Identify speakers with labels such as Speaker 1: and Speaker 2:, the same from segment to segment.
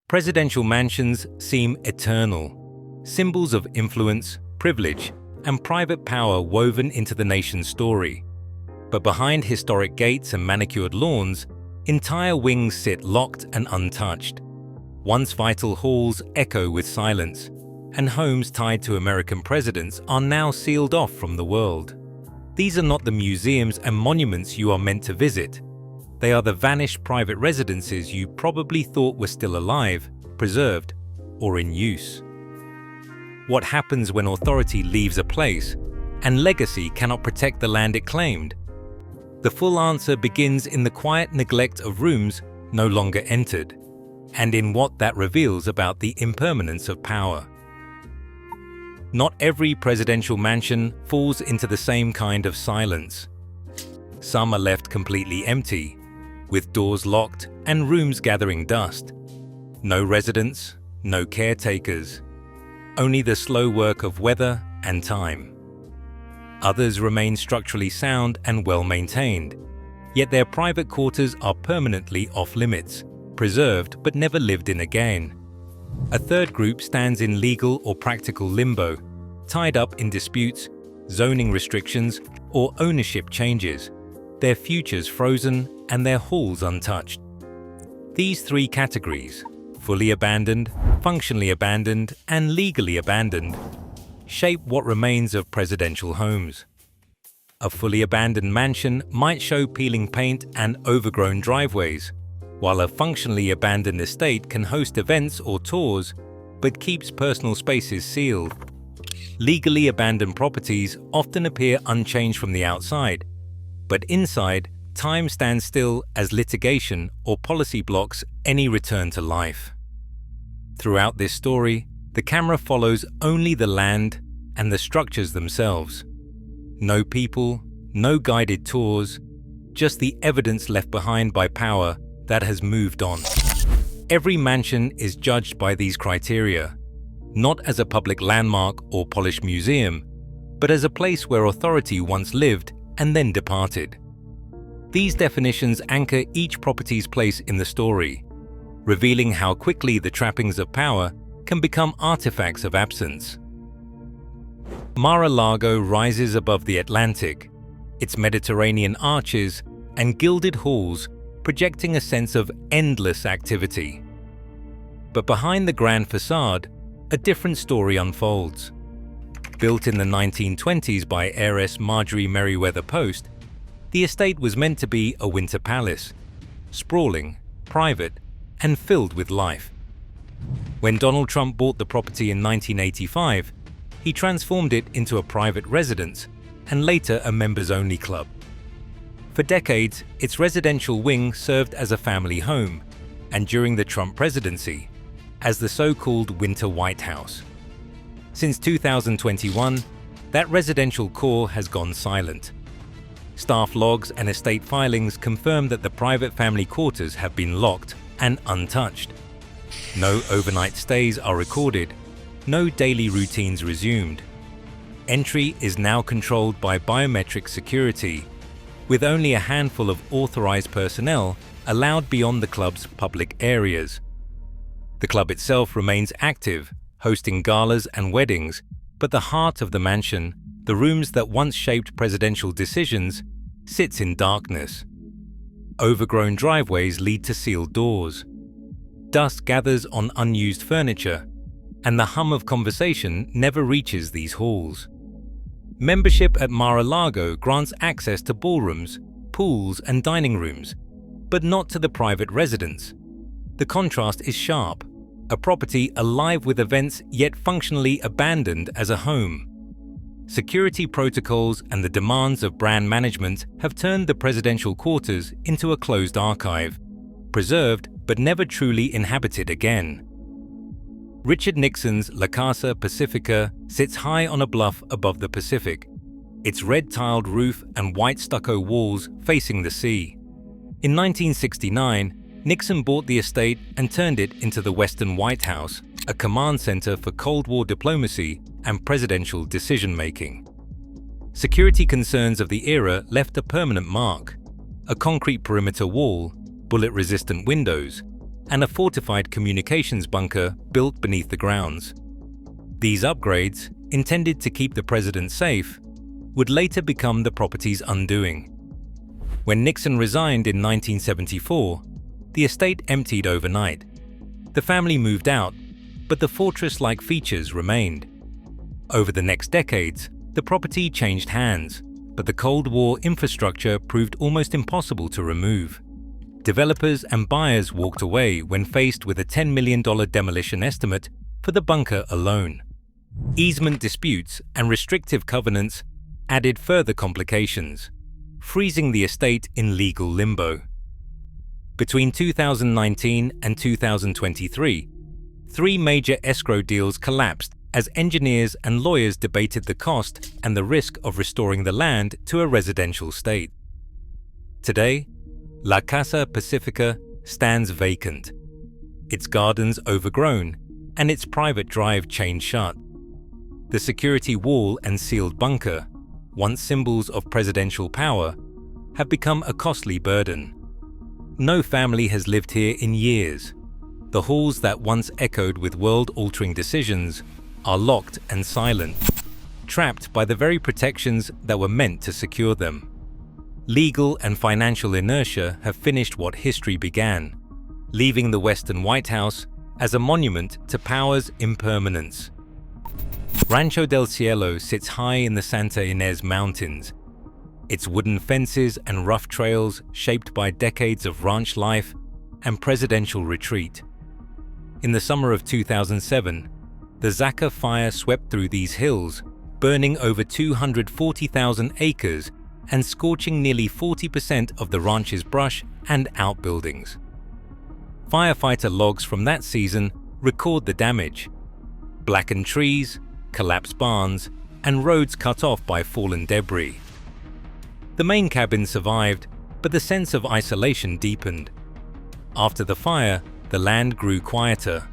Speaker 1: Presidential mansions seem eternal, symbols of influence, privilege, and private power woven into the nation's story. But behind historic gates and manicured lawns, entire wings sit locked and untouched. Once vital halls echo with silence, and homes tied to American presidents are now sealed off from the world. These are not the museums and monuments you are meant to visit. They are the vanished private residences you probably thought were still alive, preserved, or in use. What happens when authority leaves a place and legacy cannot protect the land it claimed? The full answer begins in the quiet neglect of rooms no longer entered, and in what that reveals about the impermanence of power. Not every presidential mansion falls into the same kind of silence. Some are left completely empty, with doors locked and rooms gathering dust. No residents, no caretakers, only the slow work of weather and time. Others remain structurally sound and well-maintained, yet their private quarters are permanently off-limits, preserved but never lived in again. A third group stands in legal or practical limbo, tied up in disputes, zoning restrictions, or ownership changes, their futures frozen and their halls untouched. These three categories, fully abandoned, functionally abandoned, and legally abandoned, shape what remains of presidential homes. A fully abandoned mansion might show peeling paint and overgrown driveways, while a functionally abandoned estate can host events or tours, but keeps personal spaces sealed. Legally abandoned properties often appear unchanged from the outside, but inside, time stands still as litigation or policy blocks any return to life. Throughout this story, the camera follows only the land and the structures themselves. No people, no guided tours, just the evidence left behind by power that has moved on. Every mansion is judged by these criteria, not as a public landmark or polished museum, but as a place where authority once lived and then departed. These definitions anchor each property's place in the story, revealing how quickly the trappings of power can become artifacts of absence. Mar-a-Lago rises above the Atlantic, its Mediterranean arches and gilded halls projecting a sense of endless activity. But behind the grand facade, a different story unfolds. Built in the 1920s by heiress Marjorie Merriweather Post, the estate was meant to be a winter palace, sprawling, private, and filled with life. When Donald Trump bought the property in 1985, he transformed it into a private residence and later a members-only club. For decades, its residential wing served as a family home, and during the Trump presidency, as the so-called Winter White House. Since 2021, that residential core has gone silent. Staff logs and estate filings confirm that the private family quarters have been locked and untouched. No overnight stays are recorded, no daily routines resumed. Entry is now controlled by biometric security, with only a handful of authorized personnel allowed beyond the club's public areas. The club itself remains active, hosting galas and weddings, but the heart of the mansion, the rooms that once shaped presidential decisions, sits in darkness. Overgrown driveways lead to sealed doors. Dust gathers on unused furniture, and the hum of conversation never reaches these halls. Membership at Mar-a-Lago grants access to ballrooms, pools, and dining rooms, but not to the private residence. The contrast is sharp, a property alive with events yet functionally abandoned as a home. Security protocols and the demands of brand management have turned the presidential quarters into a closed archive, preserved but never truly inhabited again. Richard Nixon's La Casa Pacifica sits high on a bluff above the Pacific, its red-tiled roof and white stucco walls facing the sea. In 1969, Nixon bought the estate and turned it into the Western White House, a command center for Cold War diplomacy and presidential decision-making. Security concerns of the era left a permanent mark: a concrete perimeter wall, bullet-resistant windows, and a fortified communications bunker built beneath the grounds. These upgrades, intended to keep the president safe, would later become the property's undoing. When Nixon resigned in 1974, the estate emptied overnight. The family moved out, but the fortress-like features remained. Over the next decades, the property changed hands, but the Cold War infrastructure proved almost impossible to remove. Developers and buyers walked away when faced with a $10 million demolition estimate for the bunker alone. Easement disputes and restrictive covenants added further complications, freezing the estate in legal limbo. Between 2019 and 2023, 3 major escrow deals collapsed as engineers and lawyers debated the cost and the risk of restoring the land to a residential state. Today, La Casa Pacifica stands vacant, its gardens overgrown and its private drive chained shut. The security wall and sealed bunker, once symbols of presidential power, have become a costly burden. No family has lived here in years. The halls that once echoed with world-altering decisions are locked and silent, trapped by the very protections that were meant to secure them. Legal and financial inertia have finished what history began, leaving the Western White House as a monument to power's impermanence. Rancho del Cielo sits high in the Santa Ynez Mountains, its wooden fences and rough trails shaped by decades of ranch life and presidential retreat. In the summer of 2007, the Zaca fire swept through these hills, burning over 240,000 acres and scorching nearly 40% of the ranch's brush and outbuildings. Firefighter logs from that season record the damage: blackened trees, collapsed barns, and roads cut off by fallen debris. The main cabin survived, but the sense of isolation deepened. After the fire, the land grew quieter.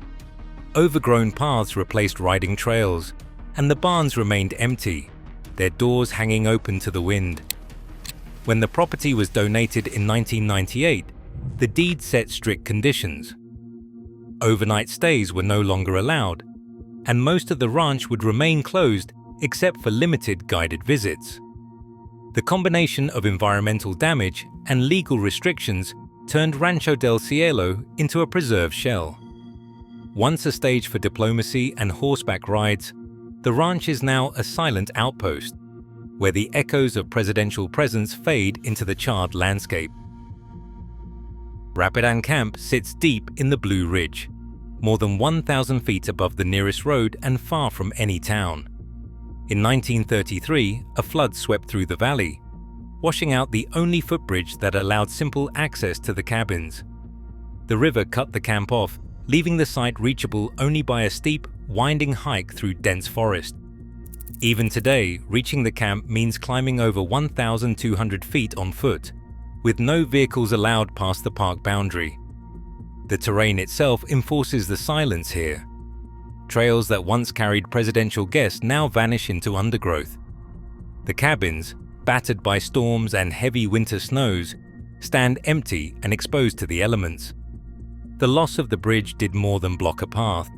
Speaker 1: Overgrown paths replaced riding trails, and the barns remained empty, their doors hanging open to the wind. When the property was donated in 1998, the deed set strict conditions. Overnight stays were no longer allowed, and most of the ranch would remain closed except for limited guided visits. The combination of environmental damage and legal restrictions turned Rancho del Cielo into a preserved shell. Once a stage for diplomacy and horseback rides, the ranch is now a silent outpost, where the echoes of presidential presence fade into the charred landscape. Rapidan Camp sits deep in the Blue Ridge, more than 1,000 feet above the nearest road and far from any town. In 1933, a flood swept through the valley, washing out the only footbridge that allowed simple access to the cabins. The river cut the camp off, leaving the site reachable only by a steep, winding hike through dense forest. Even today, reaching the camp means climbing over 1,200 feet on foot, with no vehicles allowed past the park boundary. The terrain itself enforces the silence here. Trails that once carried presidential guests now vanish into undergrowth. The cabins, battered by storms and heavy winter snows, stand empty and exposed to the elements. The loss of the bridge did more than block a path.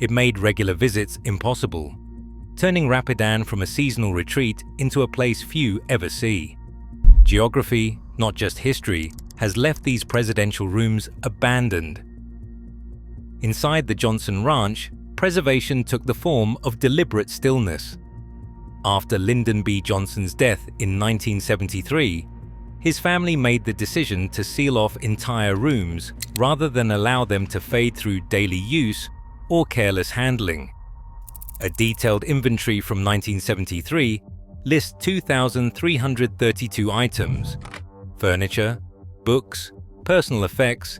Speaker 1: It made regular visits impossible, turning Rapidan from a seasonal retreat into a place few ever see. Geography, not just history, has left these presidential rooms abandoned. Inside the Johnson Ranch, preservation took the form of deliberate stillness. After Lyndon B. Johnson's death in 1973, his family made the decision to seal off entire rooms rather than allow them to fade through daily use or careless handling. A detailed inventory from 1973 lists 2,332 items: furniture, books, personal effects,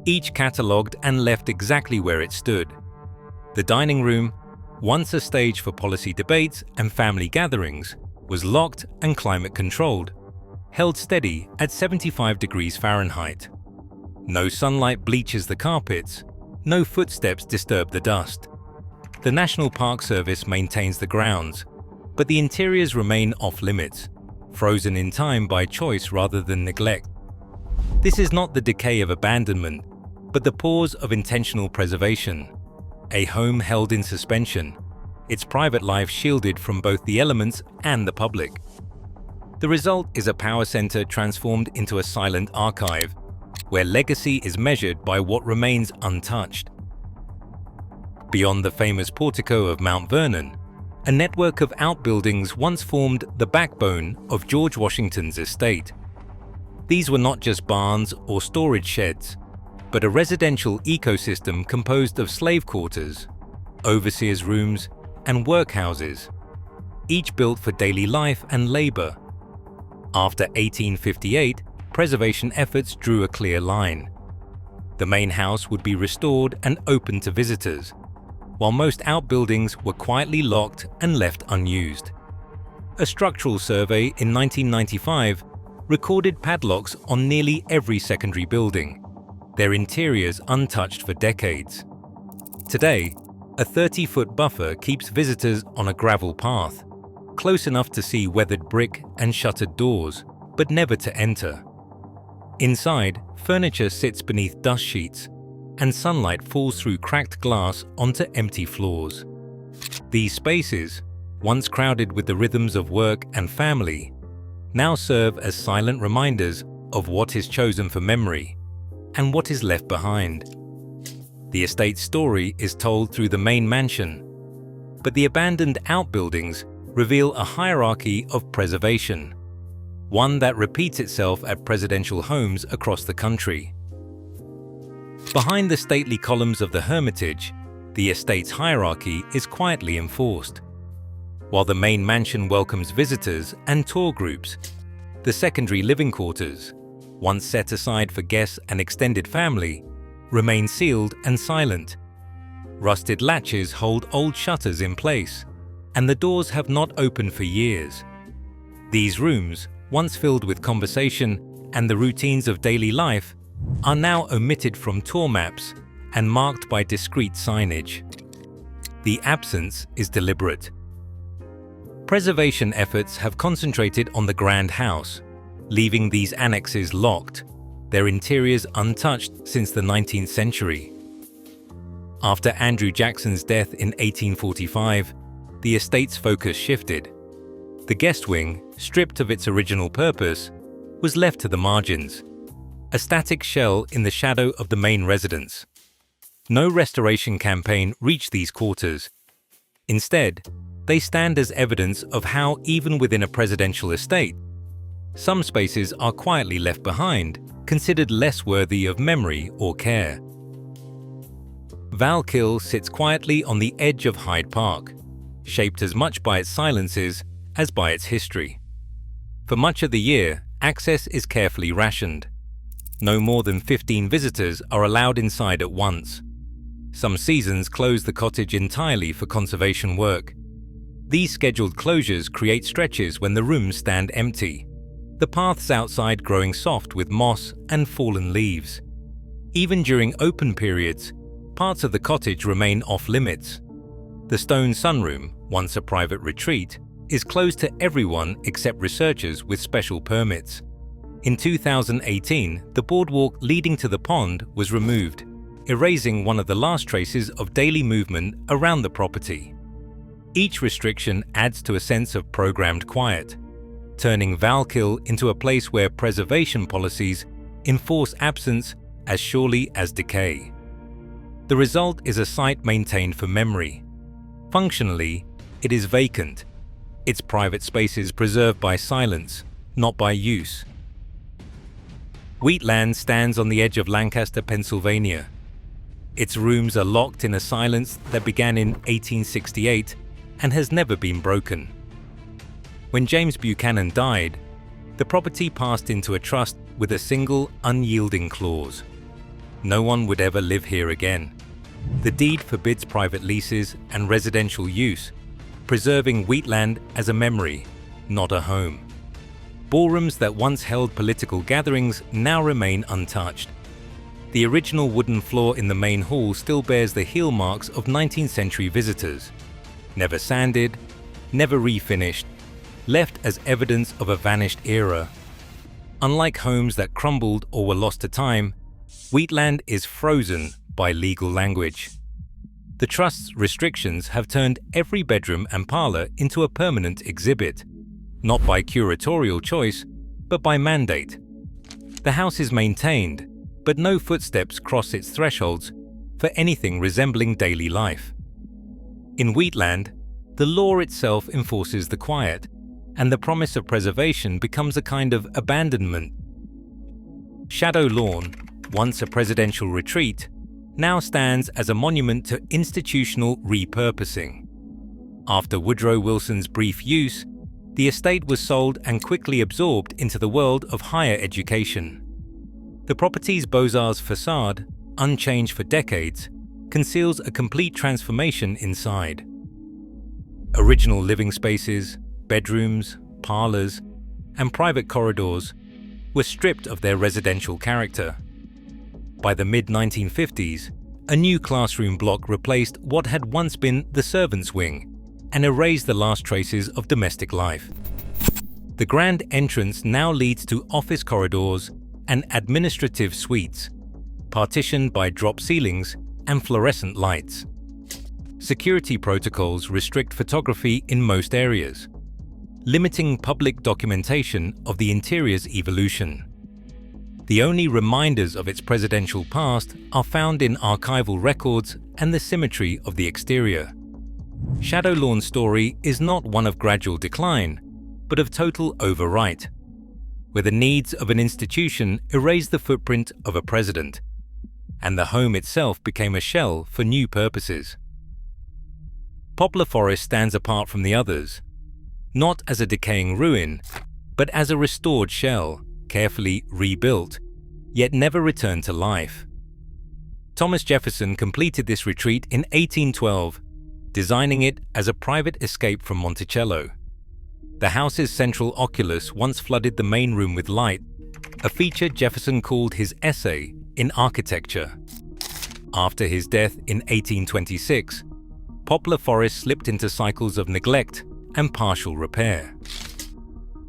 Speaker 1: each catalogued and left exactly where it stood. The dining room, once a stage for policy debates and family gatherings, was locked and climate-controlled, held steady at 75 degrees Fahrenheit. No sunlight bleaches the carpets, no footsteps disturb the dust. The National Park Service maintains the grounds, but the interiors remain off-limits, frozen in time by choice rather than neglect. This is not the decay of abandonment, but the pause of intentional preservation. A home held in suspension, its private life shielded from both the elements and the public. The result is a power center transformed into a silent archive, where legacy is measured by what remains untouched. Beyond the famous portico of Mount Vernon, a network of outbuildings once formed the backbone of George Washington's estate. These were not just barns or storage sheds, but a residential ecosystem composed of slave quarters, overseers' rooms, and workhouses, each built for daily life and labor. After 1858, preservation efforts drew a clear line. The main house would be restored and open to visitors, while most outbuildings were quietly locked and left unused. A structural survey in 1995 recorded padlocks on nearly every secondary building, their interiors untouched for decades. Today, a 30-foot buffer keeps visitors on a gravel path, close enough to see weathered brick and shuttered doors, but never to enter. Inside, furniture sits beneath dust sheets, and sunlight falls through cracked glass onto empty floors. These spaces, once crowded with the rhythms of work and family, now serve as silent reminders of what is chosen for memory and what is left behind. The estate's story is told through the main mansion, but the abandoned outbuildings reveal a hierarchy of preservation, one that repeats itself at presidential homes across the country. Behind the stately columns of the Hermitage, the estate's hierarchy is quietly enforced. While the main mansion welcomes visitors and tour groups, the secondary living quarters, once set aside for guests and extended family, remain sealed and silent. Rusted latches hold old shutters in place, and the doors have not opened for years. These rooms, once filled with conversation and the routines of daily life, are now omitted from tour maps and marked by discreet signage. The absence is deliberate. Preservation efforts have concentrated on the grand house, leaving these annexes locked, their interiors untouched since the 19th century. After Andrew Jackson's death in 1845, the estate's focus shifted. The guest wing, stripped of its original purpose, was left to the margins, a static shell in the shadow of the main residence. No restoration campaign reached these quarters. Instead, they stand as evidence of how, even within a presidential estate, some spaces are quietly left behind, considered less worthy of memory or care. Val-Kill sits quietly on the edge of Hyde Park, shaped as much by its silences as by its history. For much of the year, access is carefully rationed. No more than 15 visitors are allowed inside at once. Some seasons close the cottage entirely for conservation work. These scheduled closures create stretches when the rooms stand empty, the paths outside growing soft with moss and fallen leaves. Even during open periods, parts of the cottage remain off-limits. The stone sunroom, once a private retreat, is closed to everyone except researchers with special permits. In 2018, the boardwalk leading to the pond was removed, erasing one of the last traces of daily movement around the property. Each restriction adds to a sense of programmed quiet, turning Val-Kill into a place where preservation policies enforce absence as surely as decay. The result is a site maintained for memory. Functionally, it is vacant, its private spaces preserved by silence, not by use. Wheatland stands on the edge of Lancaster, Pennsylvania. Its rooms are locked in a silence that began in 1868 and has never been broken. When James Buchanan died, the property passed into a trust with a single unyielding clause. No one would ever live here again. The deed forbids private leases and residential use, preserving Wheatland as a memory, not a home. Ballrooms that once held political gatherings now remain untouched. The original wooden floor in the main hall still bears the heel marks of 19th century visitors. Never sanded, never refinished, left as evidence of a vanished era. Unlike homes that crumbled or were lost to time, Wheatland is frozen by legal language. The Trust's restrictions have turned every bedroom and parlor into a permanent exhibit, not by curatorial choice, but by mandate. The house is maintained, but no footsteps cross its thresholds for anything resembling daily life. In Wheatland, the law itself enforces the quiet, and the promise of preservation becomes a kind of abandonment. Shadow Lawn, once a presidential retreat, now stands as a monument to institutional repurposing. After Woodrow Wilson's brief use, the estate was sold and quickly absorbed into the world of higher education. The property's Beaux-Arts facade, unchanged for decades, conceals a complete transformation inside. Original living spaces, bedrooms, parlors, and private corridors were stripped of their residential character. By the mid-1950s, a new classroom block replaced what had once been the servants' wing and erased the last traces of domestic life. The grand entrance now leads to office corridors and administrative suites, partitioned by drop ceilings and fluorescent lights. Security protocols restrict photography in most areas, limiting public documentation of the interior's evolution. The only reminders of its presidential past are found in archival records and the symmetry of the exterior. Shadow Lawn's story is not one of gradual decline, but of total overwrite, where the needs of an institution erased the footprint of a president, and the home itself became a shell for new purposes. Poplar Forest stands apart from the others, not as a decaying ruin, but as a restored shell, carefully rebuilt, yet never returned to life. Thomas Jefferson completed this retreat in 1812, designing it as a private escape from Monticello. The house's central oculus once flooded the main room with light, a feature Jefferson called his essay in architecture. After his death in 1826, Poplar Forest slipped into cycles of neglect and partial repair.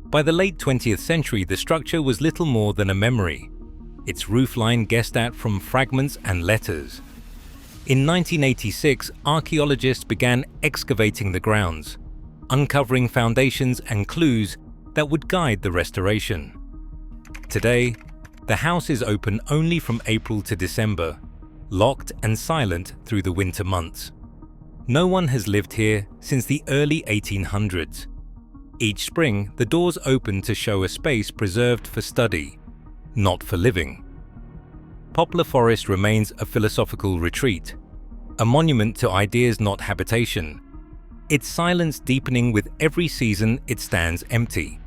Speaker 1: By the late 20th century, the structure was little more than a memory, its roofline guessed at from fragments and letters. In 1986, archaeologists began excavating the grounds, uncovering foundations and clues that would guide the restoration. Today, the house is open only from April to December, locked and silent through the winter months. No one has lived here since the early 1800s. Each spring, the doors open to show a space preserved for study, not for living. Poplar Forest remains a philosophical retreat, a monument to ideas not habitation, its silence deepening with every season it stands empty.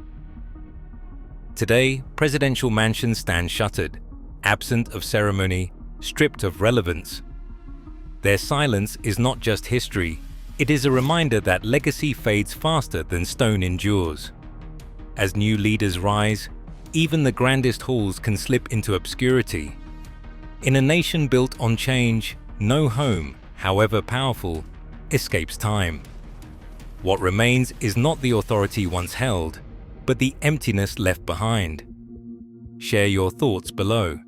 Speaker 1: Today, presidential mansions stand shuttered, absent of ceremony, stripped of relevance. Their silence is not just history, it is a reminder that legacy fades faster than stone endures. As new leaders rise, even the grandest halls can slip into obscurity. In a nation built on change, no home, however powerful, escapes time. What remains is not the authority once held, but the emptiness left behind. Share your thoughts below.